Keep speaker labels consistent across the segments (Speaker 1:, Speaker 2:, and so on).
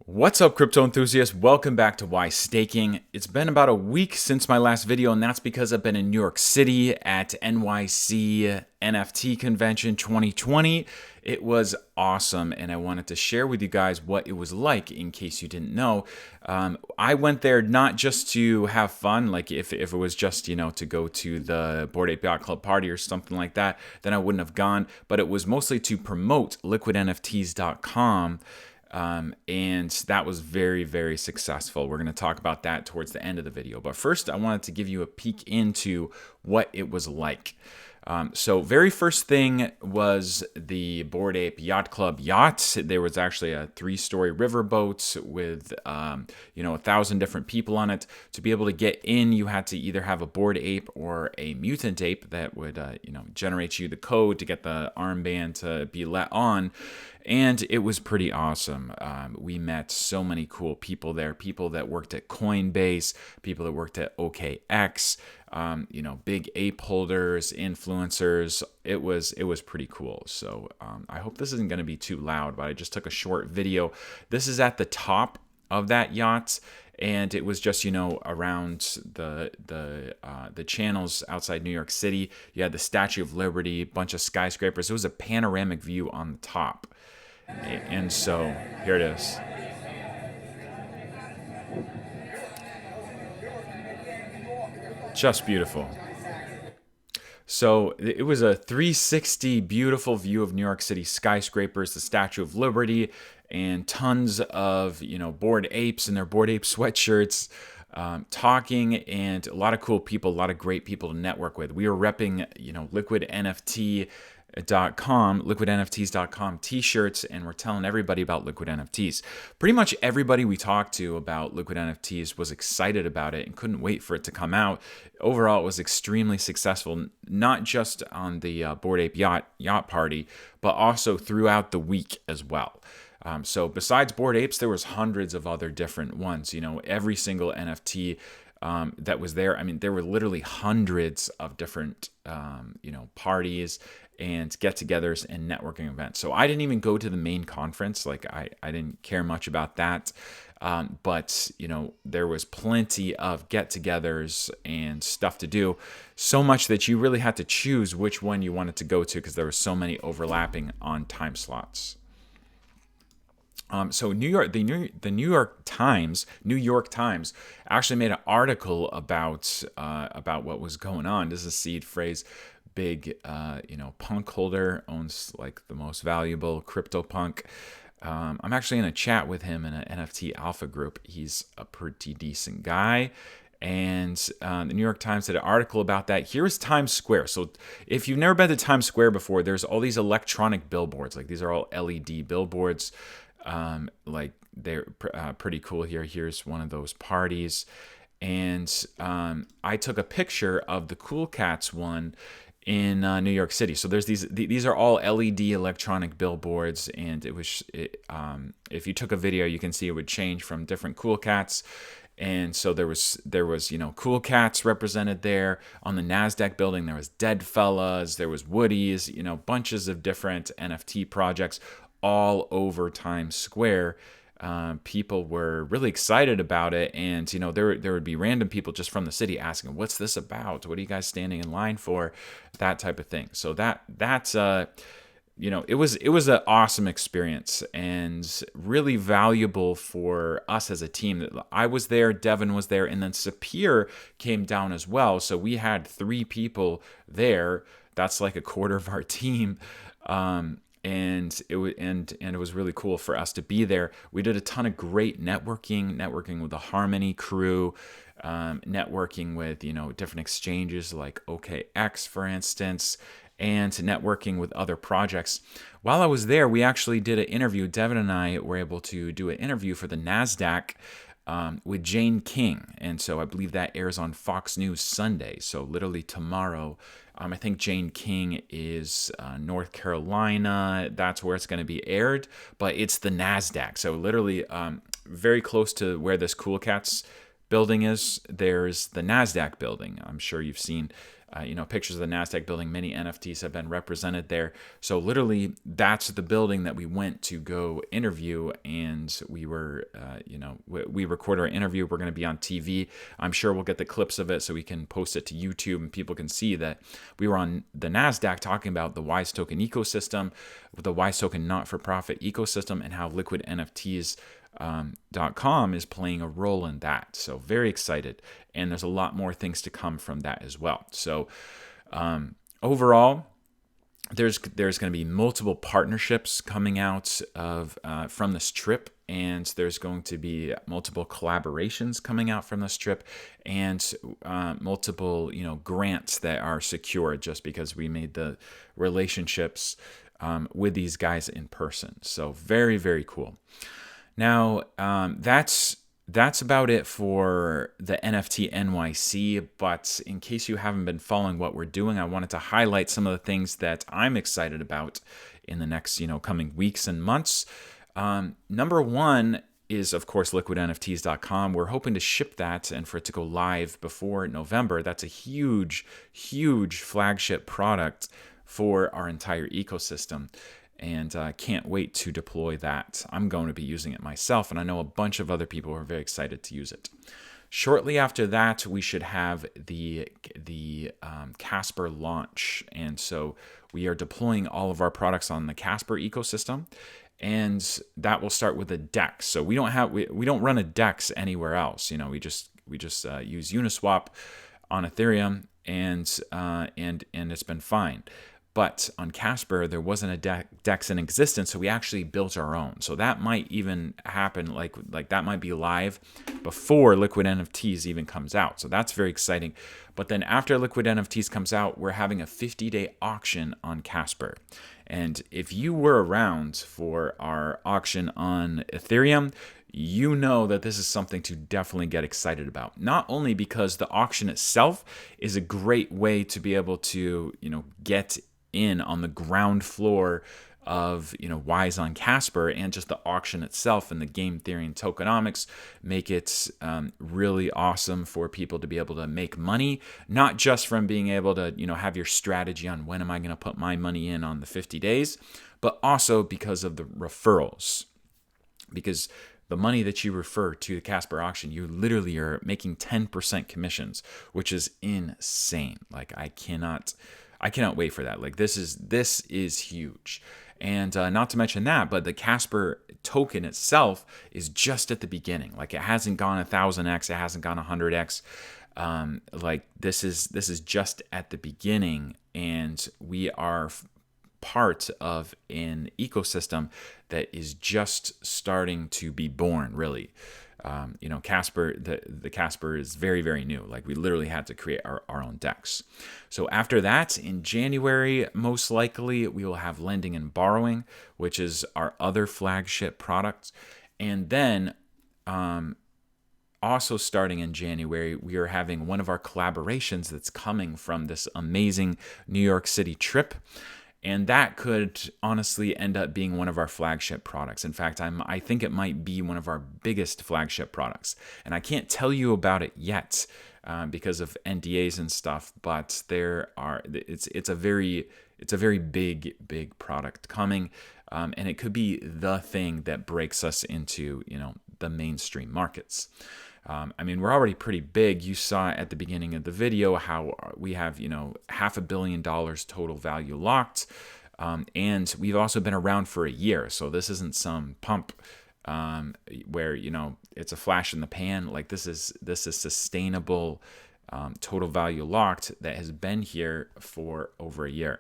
Speaker 1: What's up, crypto enthusiasts? Welcome back to Why Staking. It's been about a week since my last video, and that's because I've been in New York City at NYC NFT Convention 2020. It was awesome, and I wanted to share with you guys what it was like in case you didn't know. I went there not just to have fun, like if it was just, to go to the Bored Ape Yacht Club party or something like that, then I wouldn't have gone, but it was mostly to promote liquidnfts.com. And that was very, very successful. We're going to talk about that towards the end of the video. But first, I wanted to give you a peek into what it was like. So very first thing was the Bored Ape Yacht Club yacht. There was actually a 3-story riverboat with, 1,000 different people on it. To be able to get in, you had to either have a Bored Ape or a mutant ape that would, generate you the code to get the armband to be let on. And it was pretty awesome. We met so many cool people there, people that worked at Coinbase, people that worked at OKX, big ape holders, influencers. It was pretty cool. So I hope this isn't going to be too loud, but I just took a short video. This is at the top of that yacht. And it was just, around the channels outside New York City. You had the Statue of Liberty, a bunch of skyscrapers. It was a panoramic view on the top. And so here it is. Just beautiful. So it was a 360 beautiful view of New York City skyscrapers, the Statue of Liberty, and tons of, Bored Apes in their Bored Ape sweatshirts, talking, and a lot of cool people, a lot of great people to network with. We were repping, liquidnfts.com t-shirts, and we're telling everybody about Liquid NFTs. Pretty much everybody we talked to about Liquid NFTs was excited about it and couldn't wait for it to come out. Overall, it was extremely successful, not just on the Bored Ape yacht party, but also throughout the week as well. So besides Bored Apes, there was hundreds of other different ones. Every single NFT that was there. I mean, there were literally hundreds of different, parties and get-togethers and networking events. So I didn't even go to the main conference. Like I didn't care much about that. But there was plenty of get-togethers and stuff to do. So much that you really had to choose which one you wanted to go to because there were so many overlapping on time slots. So the New York Times actually made an article about what was going on. This is a seed phrase. Big, punk holder owns like the most valuable crypto punk. I'm actually in a chat with him in an NFT alpha group. He's a pretty decent guy. And the New York Times did an article about that. Here's Times Square. So if you've never been to Times Square before, there's all these electronic billboards. Like these are all LED billboards. Like they're pretty cool here. Here's one of those parties. And I took a picture of the Cool Cats one in New York City. So there's these are all LED electronic billboards, and if you took a video, you can see it would change from different Cool Cats. And so there was Cool Cats represented there. On the NASDAQ building, there was Dead Fellas, there was Woody's, bunches of different NFT projects all over Times Square. People were really excited about it, and there would be random people just from the city asking, "What's this about? What are you guys standing in line for?" That type of thing. So that's it was an awesome experience and really valuable for us as a team. I was there, Devin was there, and then Sapir came down as well. So we had 3 people there. That's like a quarter of our team. And it was really cool for us to be there. We did a ton of great networking with the Harmony crew, networking with different exchanges like OKX, for instance, and networking with other projects. While I was there, we actually did an interview. Devin and I were able to do an interview for the NASDAQ with Jane King, and so I believe that airs on Fox News Sunday. So literally tomorrow. I think Jane King is North Carolina. That's where it's going to be aired, but it's the NASDAQ. So literally very close to where this Cool Cats building is, there's the NASDAQ building. I'm sure you've seen Pictures of the NASDAQ building, many NFTs have been represented there. So literally, that's the building that we went to go interview, and we were, we record our interview. We're going to be on TV. I'm sure we'll get the clips of it so we can post it to YouTube and people can see that we were on the NASDAQ talking about the Wise Token ecosystem, the Wise Token not-for-profit ecosystem, and how Liquid NFTs .com is playing a role in that. So very excited, and there's a lot more things to come from that as well. So overall, there's going to be multiple partnerships coming out of from this trip, and there's going to be multiple collaborations coming out from this trip, and multiple grants that are secured just because we made the relationships with these guys in person. So very, very cool. Now, that's about it for the NFT NYC, but in case you haven't been following what we're doing, I wanted to highlight some of the things that I'm excited about in the next, coming weeks and months. Number one is, of course, liquidnfts.com. We're hoping to ship that and for it to go live before November. That's a huge, huge flagship product for our entire ecosystem. And can't wait to deploy that. I'm going to be using it myself, and I know a bunch of other people who are very excited to use it. Shortly after that, we should have the Casper launch, and so we are deploying all of our products on the Casper ecosystem, and that will start with a DEX. So we don't run a DEX anywhere else. We just use Uniswap on Ethereum, and it's been fine. But on Casper, there wasn't a DEX in existence, so we actually built our own. So that might even happen, like that might be live before Liquid NFTs even comes out. So that's very exciting. But then after Liquid NFTs comes out, we're having a 50-day auction on Casper. And if you were around for our auction on Ethereum, you know that this is something to definitely get excited about. Not only because the auction itself is a great way to be able to, get in on the ground floor of Wise on Casper, and just the auction itself and the game theory and tokenomics make it really awesome for people to be able to make money, not just from being able to have your strategy on when am I going to put my money in on the 50 days, but also because of the referrals. Because the money that you refer to the Casper auction, you literally are making 10% commissions, which is insane. Like I cannot wait for that. Like this is huge. And not to mention that, but the Casper token itself is just at the beginning. Like it hasn't gone 1000x, it hasn't gone 100x. Like this is just at the beginning, and we are part of an ecosystem that is just starting to be born, really. Casper, the Casper is very, very new. Like we literally had to create our own DEX. So after that, in January, most likely we will have lending and borrowing, which is our other flagship product. And then also starting in January, we are having one of our collaborations that's coming from this amazing New York City trip. And that could honestly end up being one of our flagship products. In fact, I think it might be one of our biggest flagship products. And I can't tell you about it yet because of NDAs and stuff. But it's a very big product coming, and it could be the thing that breaks us into the mainstream markets. We're already pretty big. You saw at the beginning of the video how we have, $500 million total value locked. And we've also been around for a year. So this isn't some pump where, it's a flash in the pan. Like this is sustainable total value locked that has been here for over a year.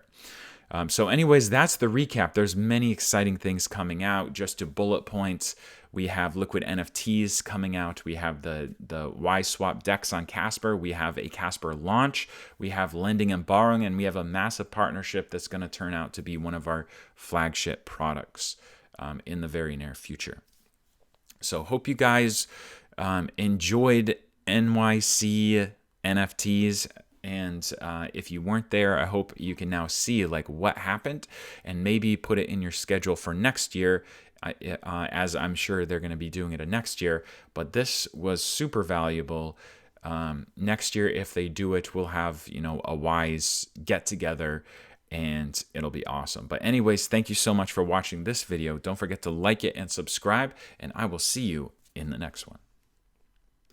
Speaker 1: So anyways, that's the recap. There's many exciting things coming out. Just to bullet points, we have Liquid NFTs coming out. We have the YSwap DEX on Casper. We have a Casper launch. We have lending and borrowing, and we have a massive partnership that's going to turn out to be one of our flagship products in the very near future. So hope you guys enjoyed NYC NFTs. And if you weren't there, I hope you can now see like what happened and maybe put it in your schedule for next year, as I'm sure they're going to be doing it next year. But this was super valuable Next year, if they do it, we'll have, a wise get together, and it'll be awesome. But anyways, thank you so much for watching this video. Don't forget to like it and subscribe, and I will see you in the next one.